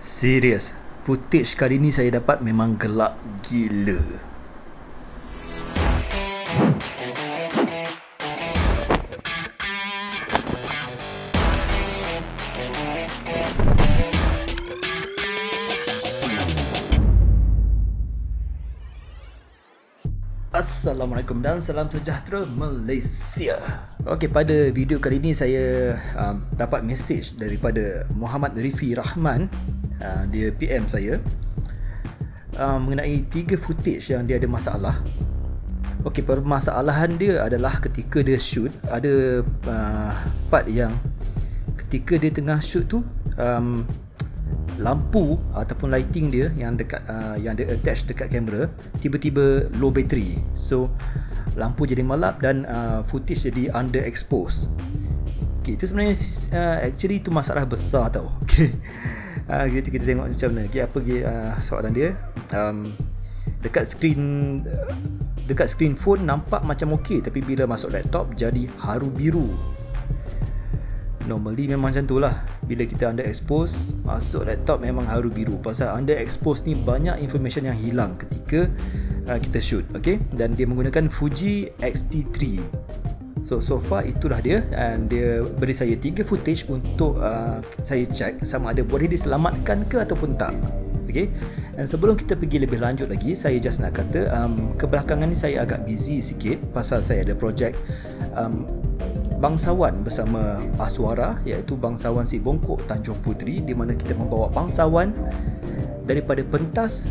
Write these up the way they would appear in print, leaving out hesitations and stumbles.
Serius, footage kali ni saya dapat memang gelap gila. Assalamualaikum dan salam sejahtera Malaysia. Okey, pada video kali ini saya dapat mesej daripada Muhammad Rifi Rahman. Dia PM saya mengenai 3 footage yang dia ada masalah. Okey, permasalahan dia adalah ketika dia shoot, ada part yang ketika dia tengah shoot tu lampu ataupun lighting dia yang dekat yang dia attach dekat kamera tiba-tiba low battery. So lampu jadi melap dan footage jadi underexposed. Okay, itu sebenarnya actually itu masalah besar tau. Okay. Kita tengok macam mana. Okay, apa soalan dia? Dekat screen phone nampak macam okey, tapi bila masuk laptop jadi haru biru. Normally memang macam tu lah. Bila kita underexpose, masuk laptop memang haru biru. Pasal underexpose ni banyak information yang hilang ketika kita shoot. Okay? Dan dia menggunakan Fuji X-T3. So far itulah dia. And dia beri saya 3 footage untuk saya check sama ada boleh diselamatkan ke ataupun tak. Okay? Dan sebelum kita pergi lebih lanjut lagi, saya just nak kata kebelakangan ni saya agak busy sikit pasal saya ada projek bangsawan bersama Aswara, iaitu bangsawan si Bongkok Tanjung Puteri, di mana kita membawa bangsawan daripada pentas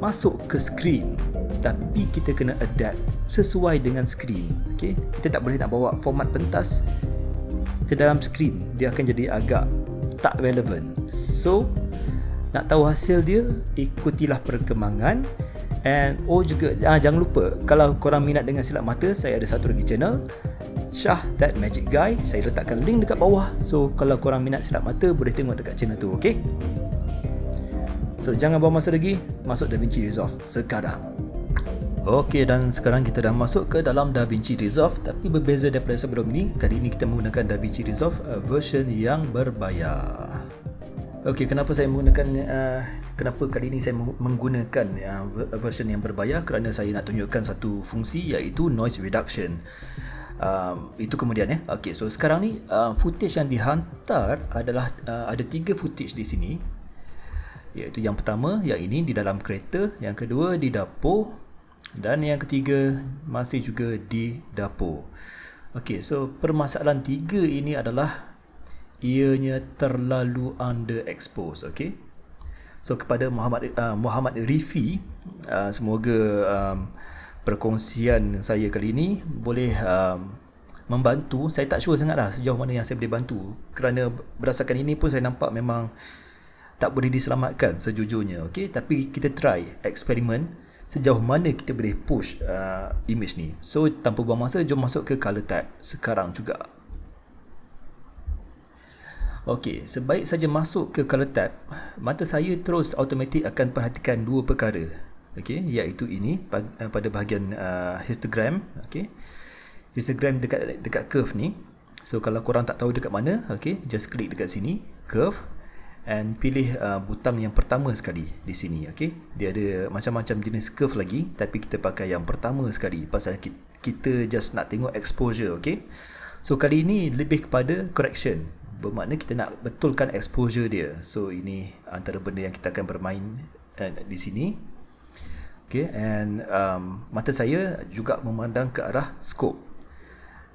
masuk ke skrin, tapi kita kena adapt sesuai dengan skrin. Okay? Kita tak boleh nak bawa format pentas ke dalam skrin, dia akan jadi agak tak relevan. So nak tahu hasil dia, ikutilah perkembangan. And juga jangan lupa, kalau korang minat dengan silap mata, saya ada satu lagi channel, Shah That Magic Guy. Saya letakkan link dekat bawah. So kalau korang minat silap mata, boleh tengok dekat channel tu. Okay? So jangan buang masa lagi, masuk DaVinci Resolve sekarang. Okay, dan sekarang kita dah masuk ke dalam DaVinci Resolve. Tapi berbeza daripada sebelum ni, kali ini kita menggunakan DaVinci Resolve version yang berbayar. Okay, kenapa saya menggunakan kenapa kali ini saya menggunakan version yang berbayar? Kerana saya nak tunjukkan satu fungsi, iaitu noise reduction. Itu kemudian ya. Okay, so sekarang ni footage yang dihantar adalah ada 3 footage di sini, iaitu yang pertama yang ini di dalam kereta, yang kedua di dapur, dan yang ketiga masih juga di dapur. Okay, so permasalahan 3 ini adalah ianya terlalu underexposed. Okay, so kepada Muhammad Rifi, semoga perkongsian saya kali ini boleh membantu. Saya tak sure sangat lah sejauh mana yang saya boleh bantu, kerana berdasarkan ini pun saya nampak memang tak boleh diselamatkan sejujurnya. Okay? Tapi kita try eksperimen sejauh mana kita boleh push image ni. So tanpa buang masa, jom masuk ke color tab sekarang juga. Ok, sebaik saja masuk ke color tab, mata saya terus automatik akan perhatikan 2 perkara. Okay, iaitu ini pada bahagian histogram. Okay, histogram dekat curve ni. So kalau korang tak tahu dekat mana, okay, just klik dekat sini, curve, and pilih butang yang pertama sekali di sini. Okay, dia ada macam-macam jenis curve lagi, tapi kita pakai yang pertama sekali pasal kita just nak tengok exposure. Okay, so kali ini lebih kepada correction, bermakna kita nak betulkan exposure dia. So ini antara benda yang kita akan bermain di sini. Okay, and mata saya juga memandang ke arah scope,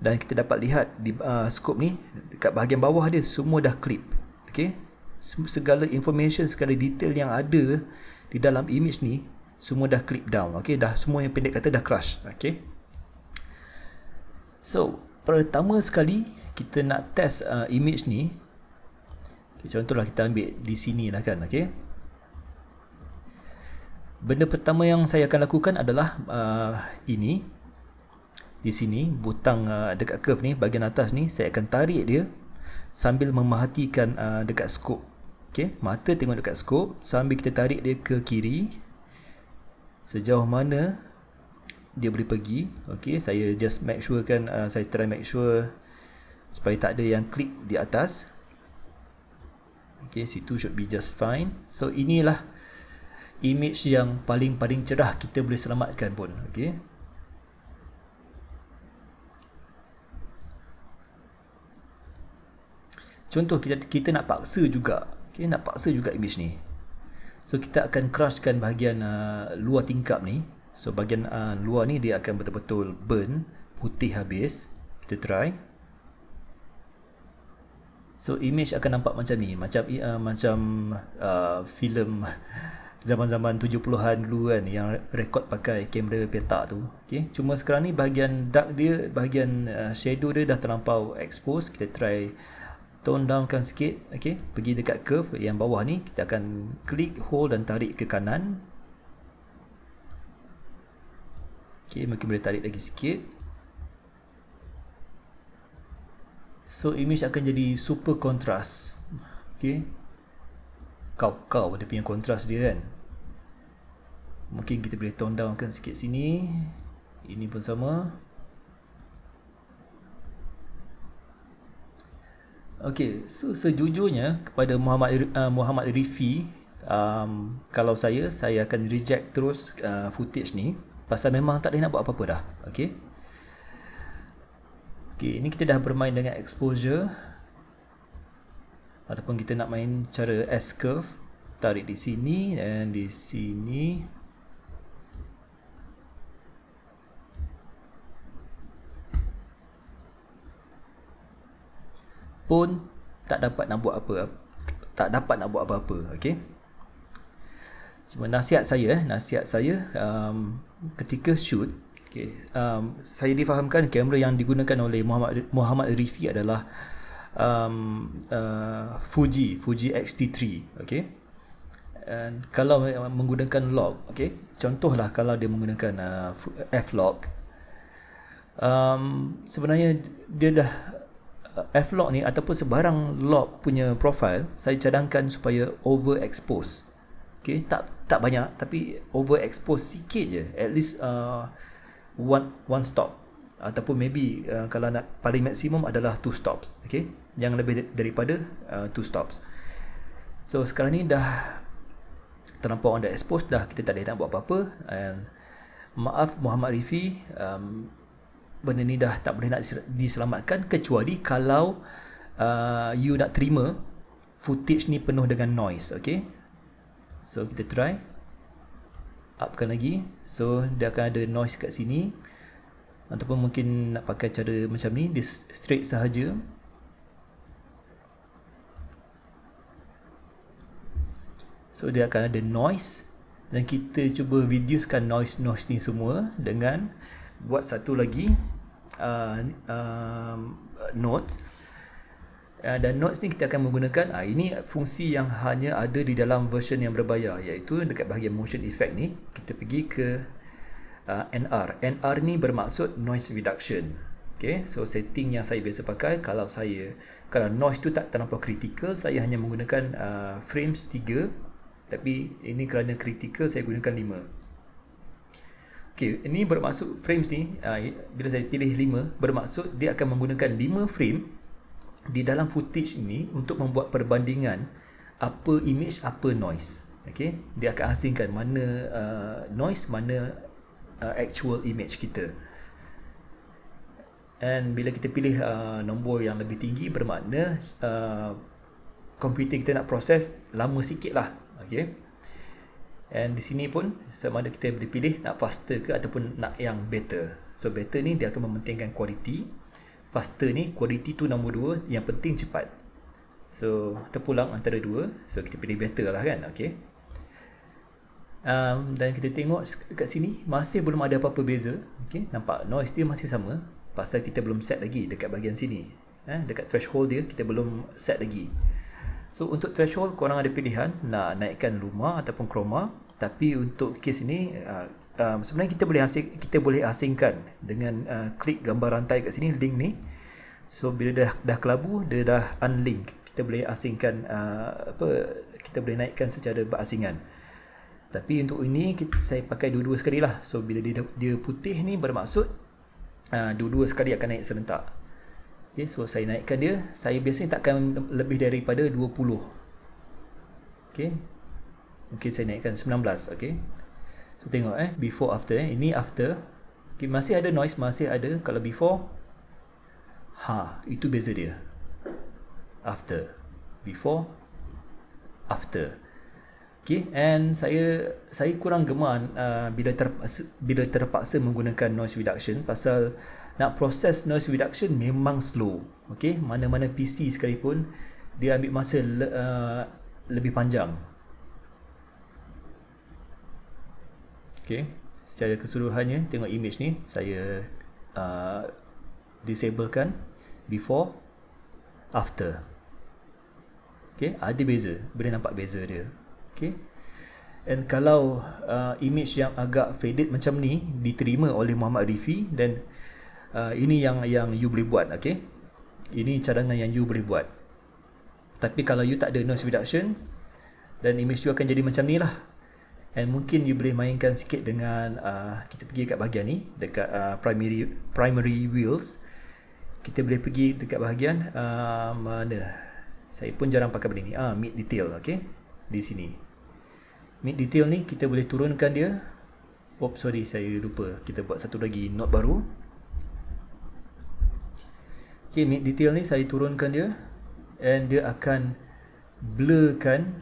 dan kita dapat lihat di scope ni dekat bahagian bawah dia semua dah clip. Okay, segala information, segala detail yang ada di dalam image ni semua dah clip down. Okay, dah semua yang pendek kata dah crush. Okay, so pertama sekali kita nak test image ni. Okay, contohlah kita ambil di sini lah kan. Okay, benda pertama yang saya akan lakukan adalah ini di sini butang dekat curve ni, bahagian atas ni saya akan tarik dia sambil memerhatikan dekat scope. Okey, mata tengok dekat scope sambil kita tarik dia ke kiri sejauh mana dia boleh pergi. Okey, saya just make sure kan, saya try make sure supaya tak ada yang klik di atas. Okay, situ should be just fine. So inilah image yang paling cerah kita boleh selamatkan pun. Okay. Contoh kita nak paksa juga. Okay, nak paksa juga image ni. So kita akan crushkan bahagian luar tingkap ni. So bahagian luar ni dia akan betul-betul burn, putih habis. Kita try. So image akan nampak macam ni, macam filem zaman-zaman 70-an dulu kan, yang rekod pakai kamera petak tu. Okay. Cuma sekarang ni bahagian dark dia, bahagian shadow dia dah terlampau expose. Kita try tone downkan sikit. Okay. Pergi dekat curve yang bawah ni, kita akan klik, hold dan tarik ke kanan. Okay, mungkin boleh tarik lagi sikit. So image akan jadi super kontras. Okay, kau dia punya kontras dia kan. Mungkin kita boleh tone downkan sikit sini. Ini pun sama. Okay, so sejujurnya kepada Muhammad Rifi, kalau saya akan reject terus footage ni, pasal memang tak boleh nak buat apa-apa dah. Okay. Okay, ini kita dah bermain dengan exposure, ataupun kita nak main cara S-curve. Tarik di sini dan di sini. Pun tak dapat nak buat apa-apa. Okay. Cuma nasihat saya ketika shoot, okay, saya difahamkan kamera yang digunakan oleh Muhammad Rifi adalah Fuji X-T3. Okay. And kalau menggunakan log, okay, contohlah kalau dia menggunakan f-log, sebenarnya dia dah f-log ni ataupun sebarang log punya profile saya cadangkan supaya overexpose. Okay, tak banyak tapi overexpose sikit je, at least one stop, ataupun maybe kalau nak paling maksimum adalah 2 stops. Okay, jangan lebih daripada 2 stops. So sekarang ni dah terlampau underexposed dah, kita tak boleh nak buat apa-apa. And maaf Muhammad Rifi, benda ni dah tak boleh nak diselamatkan, kecuali kalau you nak terima footage ni penuh dengan noise. Okay, so kita try upkan lagi. So dia akan ada noise kat sini, ataupun mungkin nak pakai cara macam ni, dia straight sahaja. So dia akan ada noise, dan kita cuba reducekan noise ni semua dengan buat satu lagi notes. Dan notes ni kita akan menggunakan ini fungsi yang hanya ada di dalam version yang berbayar, iaitu dekat bahagian motion effect ni kita pergi ke NR. NR ni bermaksud noise reduction. Okay, so setting yang saya biasa pakai, kalau noise tu tak terlampau critical, saya hanya menggunakan frames 3, tapi ini kerana critical saya gunakan 5. Okay, ini bermaksud frames ni, bila saya pilih 5, bermaksud dia akan menggunakan 5 frame di dalam footage ini untuk membuat perbandingan apa image, apa noise. Okay, dia akan asingkan mana noise, mana actual image kita. And bila kita pilih nombor yang lebih tinggi, bermakna komputer kita nak proses lama sikit lah. Okay, and di sini pun sama ada kita boleh pilih nak faster ke ataupun nak yang better. So better ni dia akan mementingkan quality, faster ni quality tu nombor 2, yang penting cepat. So terpulang antara dua, so kita pilih better lah kan. Okay, dan kita tengok dekat sini masih belum ada apa-apa beza. Okay, nampak noise dia masih sama, pasal kita belum set lagi dekat bahagian sini. Dekat threshold dia kita belum set lagi. So untuk threshold korang ada pilihan nak naikkan luma ataupun chroma, tapi untuk kes ini sebenarnya kita boleh asingkan dengan klik gambar rantai kat sini, link ni. So bila dah kelabu, dia dah unlink, kita boleh asingkan kita boleh naikkan secara berasingan. Tapi untuk ini saya pakai dua-dua sekali lah. So bila dia putih ni bermaksud dua-dua sekali akan naik serentak. Okay, so saya naikkan dia. Saya biasanya takkan lebih daripada 20. Okay, mungkin saya naikkan 19. Okay, so tengok before after ini after. Okay, masih ada noise, masih ada. Kalau before, itu beza dia. After, before, after. Okay, and saya kurang gemar bila terpaksa menggunakan noise reduction, pasal nak proses noise reduction memang slow. Okay, mana-mana PC sekalipun dia ambil masa lebih panjang. Okay, secara keseluruhannya tengok image ni, saya disablekan before, after. Okay, ada beza, boleh nampak beza dia. Okay, and kalau image yang agak faded macam ni diterima oleh Muhammad Arifi, dan ini yang you boleh buat. Okay, ini cadangan yang you boleh buat. Tapi kalau you tak ada noise reduction, dan image you akan jadi macam ni lah. And mungkin you boleh mainkan sikit dengan kita pergi kat bahagian ni, dekat primary wheels. Kita boleh pergi dekat bahagian mana, saya pun jarang pakai benda ni, mid detail. Okay, di sini mid detail ni kita boleh turunkan dia. Sorry, saya lupa, kita buat satu lagi note baru. Okay, mid detail ni saya turunkan dia, and dia akan blurkan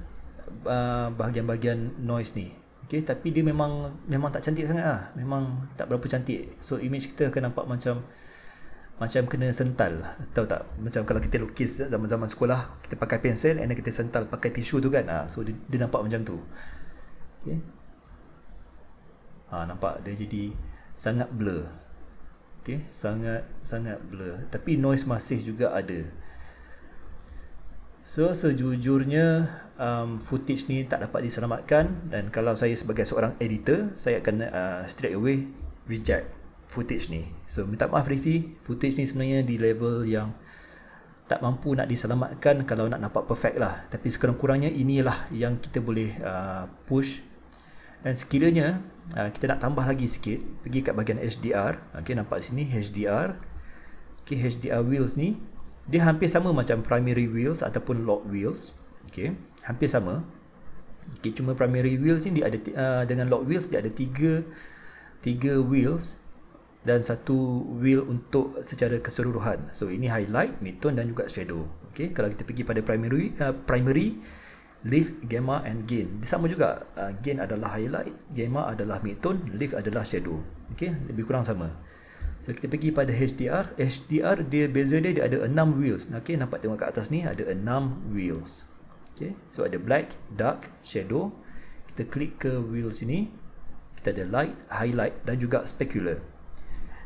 bahagian-bahagian noise ni. Okay, tapi dia memang tak cantik sangat lah, memang tak berapa cantik. So image kita akan nampak macam kena sental, tahu tak? Macam kalau kita lukis zaman-zaman sekolah, kita pakai pensel and kita sental pakai tisu tu kan. So dia nampak macam tu. Okay, nampak dia jadi sangat blur. Okay, sangat blur, tapi noise masih juga ada. So sejujurnya footage ni tak dapat diselamatkan, dan kalau saya sebagai seorang editor, saya akan straight away reject footage ni. So minta maaf Rifi, footage ni sebenarnya di level yang tak mampu nak diselamatkan kalau nak nampak perfect lah. Tapi sekurang-kurangnya inilah yang kita boleh push. Dan sekiranya kita nak tambah lagi sikit, pergi kat bahagian HDR. Okay, nampak sini HDR. Okay, HDR wheels ni dia hampir sama macam primary wheels ataupun log wheels. Okay, hampir sama. Okay, cuma primary wheels ni dia ada dengan log wheels dia ada tiga wheels dan satu wheel untuk secara keseluruhan. So ini highlight, midtone dan juga shadow. Okay, kalau kita pergi pada primary lift, gamma and gain, dia sama juga. Gain adalah highlight, gamma adalah midtone, lift adalah shadow. Okay, lebih kurang sama. So kita pergi pada HDR. HDR dia beza dia ada 6 wheels. Okay, nampak tengok kat atas ni ada 6 wheels. Okay, so ada black, dark, shadow. Kita klik ke wheels sini, kita ada light, highlight dan juga specular.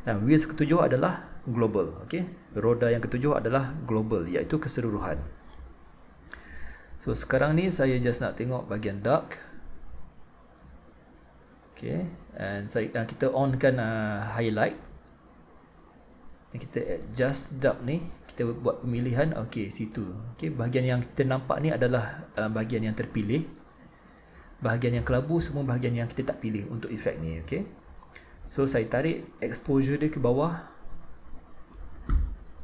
Dan wheels ketujuh adalah global. Okay, roda yang ketujuh adalah global, iaitu keseluruhan. So sekarang ni saya just nak tengok bahagian dark. Okay, and kita onkan highlight. Kita adjust dark ni, kita buat pemilihan. Okay, situ. Okay, bahagian yang kita nampak ni adalah bahagian yang terpilih. Bahagian yang kelabu semua bahagian yang kita tak pilih untuk efek ni. Okay, so saya tarik exposure dia ke bawah,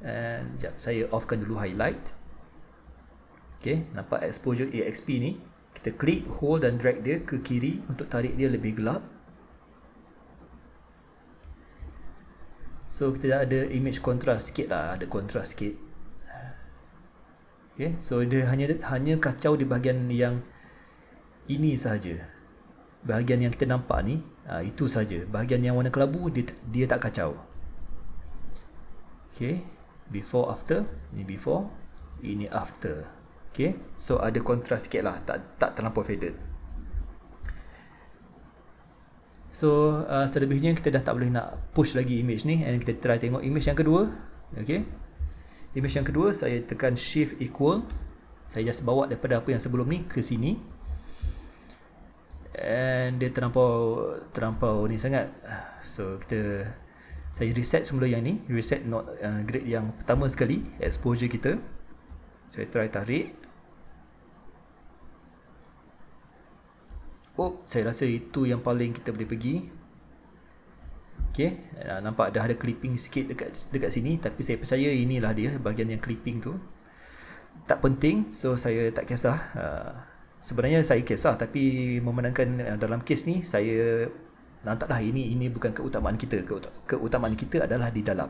and sekejap, saya offkan dulu highlight. Okay, nampak exposure EXP ni, kita klik, hold dan drag dia ke kiri untuk tarik dia lebih gelap. So kita ada image kontras sikit lah, ada kontras sikit. Okay, so dia hanya kacau di bahagian yang ini sahaja. Bahagian yang kita nampak ni, itu saja. Bahagian yang warna kelabu dia tak kacau. Okay, before after, ini before, ini after. Okay, so ada kontras sikit lah, tak terlampau faded. So selebihnya kita dah tak boleh nak push lagi image ni, and kita try tengok image yang kedua. Okay, image yang kedua saya tekan shift equal, saya just bawa daripada apa yang sebelum ni ke sini, and dia terlampau ni sangat. So saya reset semula yang ni, reset not grade yang pertama sekali, exposure kita. Saya try tarik. Saya rasa itu yang paling kita boleh pergi. Okay, nampak dah ada clipping sikit dekat sini, tapi saya percaya inilah dia bahagian yang clipping tu. Tak penting, so saya tak kisah. Sebenarnya saya kisah, tapi memandangkan dalam kes ni saya lantaklah ini bukan keutamaan kita. Keutamaan kita adalah di dalam.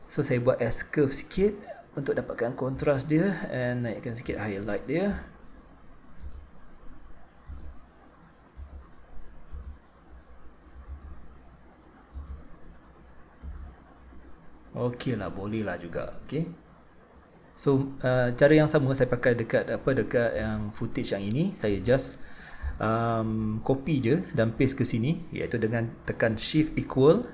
So saya buat S-curve sikit untuk dapatkan kontras dia, and naikkan sikit highlight dia. Okey lah, boleh lah juga. Okey. So cara yang sama saya pakai dekat yang footage yang ini. Saya just copy je dan paste ke sini, iaitu dengan tekan shift equal.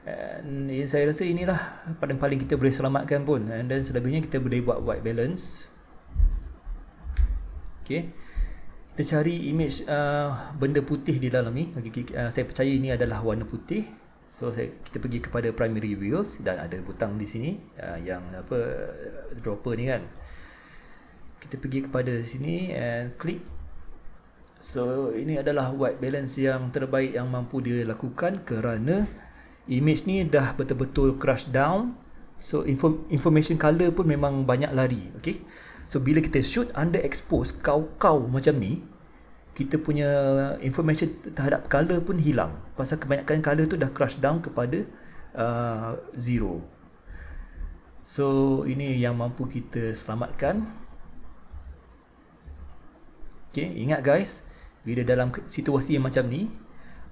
And saya rasa inilah paling kita boleh selamatkan pun. And then selebihnya kita boleh buat white balance. Okay, kita cari image benda putih di dalam ni. Saya percaya ini adalah warna putih. So kita pergi kepada primary wheels dan ada butang di sini yang dropper ni kan. Kita pergi kepada sini and klik. So ini adalah white balance yang terbaik yang mampu dia lakukan, kerana image ni dah betul-betul crush down. So information color pun memang banyak lari. Okay, so bila kita shoot underexpose kau macam ni, kita punya information terhadap color pun hilang, pasal kebanyakan color tu dah crush down kepada zero. So ini yang mampu kita selamatkan. Okay, ingat guys, bila dalam situasi yang macam ni,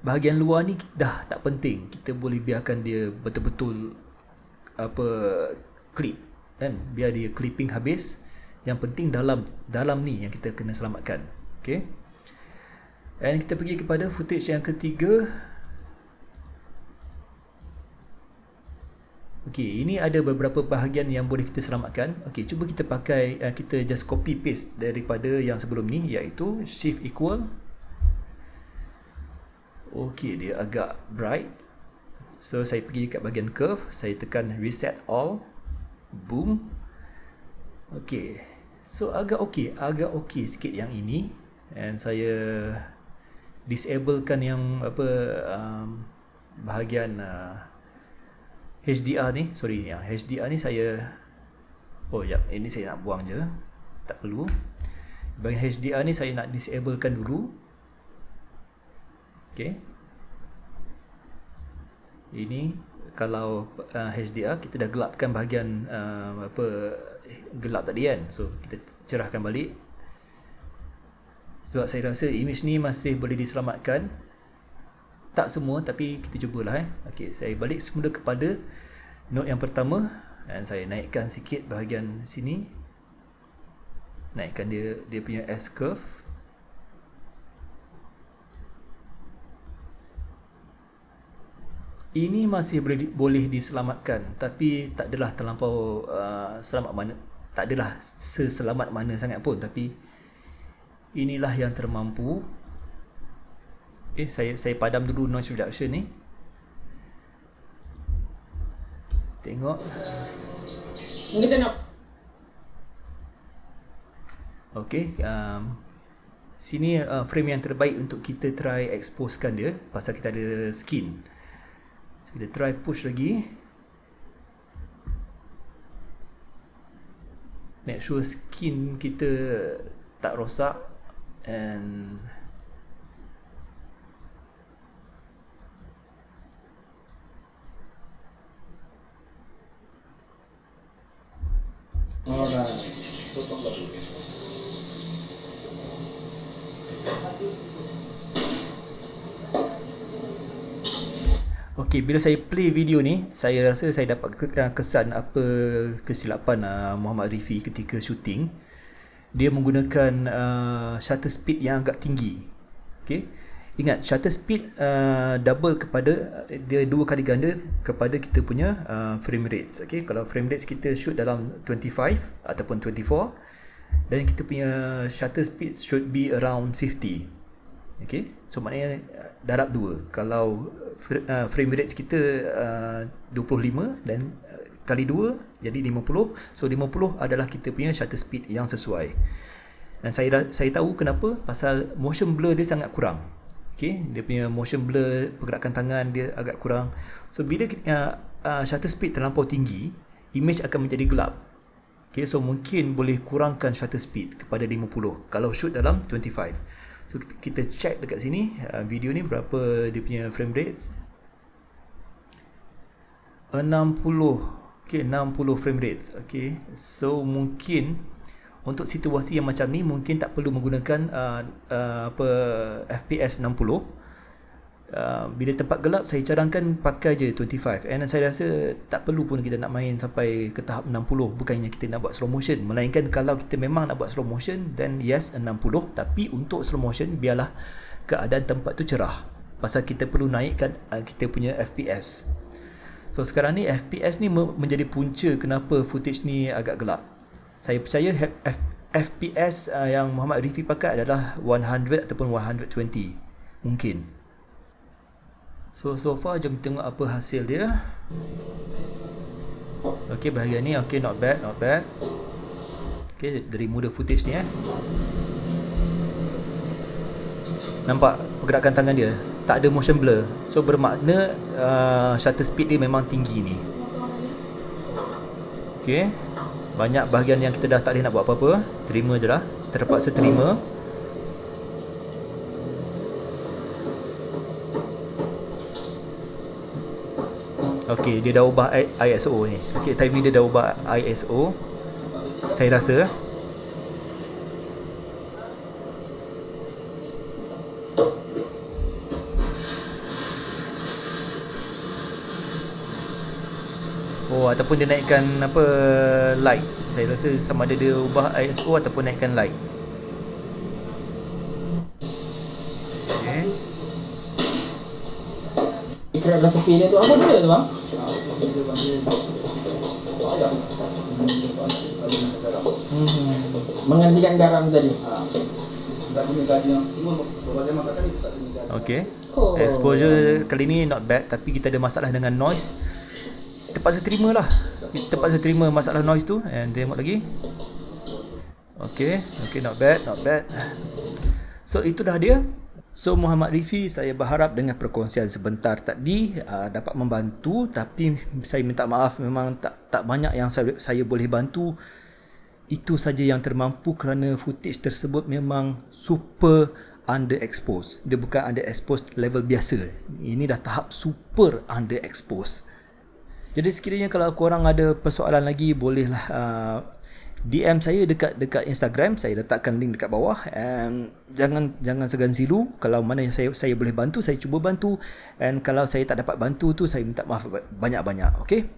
bahagian luar ni dah tak penting. Kita boleh biarkan dia betul-betul clip kan, biar dia clipping habis. Yang penting dalam ni yang kita kena selamatkan. Okay, and kita pergi kepada footage yang ketiga. Okay, ini ada beberapa bahagian yang boleh kita selamatkan. Okay, cuba kita pakai kita just copy paste daripada yang sebelum ni, iaitu shift equal. Okay, dia agak bright. So saya pergi kat bahagian curve, saya tekan reset all. Boom. Okay, so agak okey sikit yang ini. And saya disablekan yang bahagian HDR ni. Sorry, yang HDR ni saya ini saya nak buang je, tak perlu. Bahagian HDR ni saya nak disablekan dulu. Okay, ini kalau HDR kita dah gelapkan bahagian gelap tadi kan. So kita cerahkan balik, sebab saya rasa image ni masih boleh diselamatkan. Tak semua, tapi kita cubalah. Okay, saya balik semula kepada note yang pertama, dan saya naikkan sikit bahagian sini, naikkan dia punya S-curve. Ini masih boleh diselamatkan, tapi tak adalah terlampau tak adalah seselamat mana sangat pun, tapi inilah yang termampu. Okay, saya padam dulu noise reduction ni. Tengok. Kita nak. Okay, sini frame yang terbaik untuk kita try exposekan dia, pasal kita ada skin. So kita try push lagi. Make sure skin kita tak rosak, and Alright. okay, bila saya play video ni, saya rasa saya dapat kesan apa kesilapan Muhammad Rifi ketika shooting. Dia menggunakan shutter speed yang agak tinggi. Okay, ingat shutter speed double kepada dia, 2 kali ganda kepada kita punya frame rates. Okay, kalau frame rates kita shoot dalam 25 ataupun 24, dan kita punya shutter speed should be around 50. Okay, so maknanya darab 2. Kalau frame rates kita 25 dan kali 2 jadi 50. So 50 adalah kita punya shutter speed yang sesuai. Dan saya tahu kenapa, pasal motion blur dia sangat kurang. Okay, dia punya motion blur, pergerakan tangan dia agak kurang. So bila shutter speed terlampau tinggi, image akan menjadi gelap. Okay, so mungkin boleh kurangkan shutter speed kepada 50 kalau shoot dalam 25. So kita check dekat sini video ni berapa dia punya frame rate. 60. Okay, 60 frame rate. Okay, so mungkin untuk situasi yang macam ni mungkin tak perlu menggunakan FPS 60. Bila tempat gelap saya cadangkan pakai je 25, and saya rasa tak perlu pun kita nak main sampai ke tahap 60. Bukannya kita nak buat slow motion, melainkan kalau kita memang nak buat slow motion, then yes 60. Tapi untuk slow motion biarlah keadaan tempat tu cerah, pasal kita perlu naikkan kita punya FPS. So sekarang ni FPS ni menjadi punca kenapa footage ni agak gelap. Saya percaya FPS yang Muhammad Rifi pakai adalah 100 ataupun 120 mungkin. So far jom tengok apa hasil dia. Okay, bahagian ni okay, not bad. Okay, dari muda footage ni nampak pergerakan tangan dia, tak ada motion blur. So bermakna shutter speed dia memang tinggi ni. Okay, banyak bahagian yang kita dah tak boleh nak buat apa-apa, terima je lah, terpaksa terima. Okay, dia dah ubah ISO ni. Okay, time ni dia dah ubah ISO, saya rasa. Oh, ataupun dia naikkan apa, light. Saya rasa sama ada dia ubah ISO ataupun naikkan light. Okay. Ikrab dah sepi dia tu. Apa benda tu bang? Menggantikan garam tadi. Okay, exposure kali ni not bad, tapi kita ada masalah dengan noise. Terpaksa terima lah, terpaksa terima masalah noise tu. And tengok lagi. Okay, not bad. So itu dah dia. So Muhammad Rifi, saya berharap dengan perkongsian sebentar tadi dapat membantu. Tapi saya minta maaf, memang tak banyak yang saya boleh bantu. Itu saja yang termampu kerana footage tersebut memang super underexposed. Dia bukan underexposed level biasa, ini dah tahap super underexposed. Jadi sekiranya kalau korang ada persoalan lagi, bolehlah DM saya dekat Instagram. Saya letakkan link dekat bawah. And jangan segan silu. Kalau mana yang saya boleh bantu, saya cuba bantu. And kalau saya tak dapat bantu tu, saya minta maaf banyak-banyak. Okay,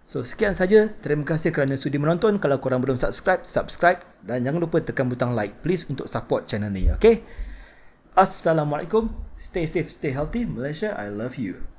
so sekian saja. Terima kasih kerana sudi menonton. Kalau korang belum subscribe, dan jangan lupa tekan butang like please untuk support channel ni. Okay, Assalamualaikum. Stay safe, stay healthy. Malaysia, I love you.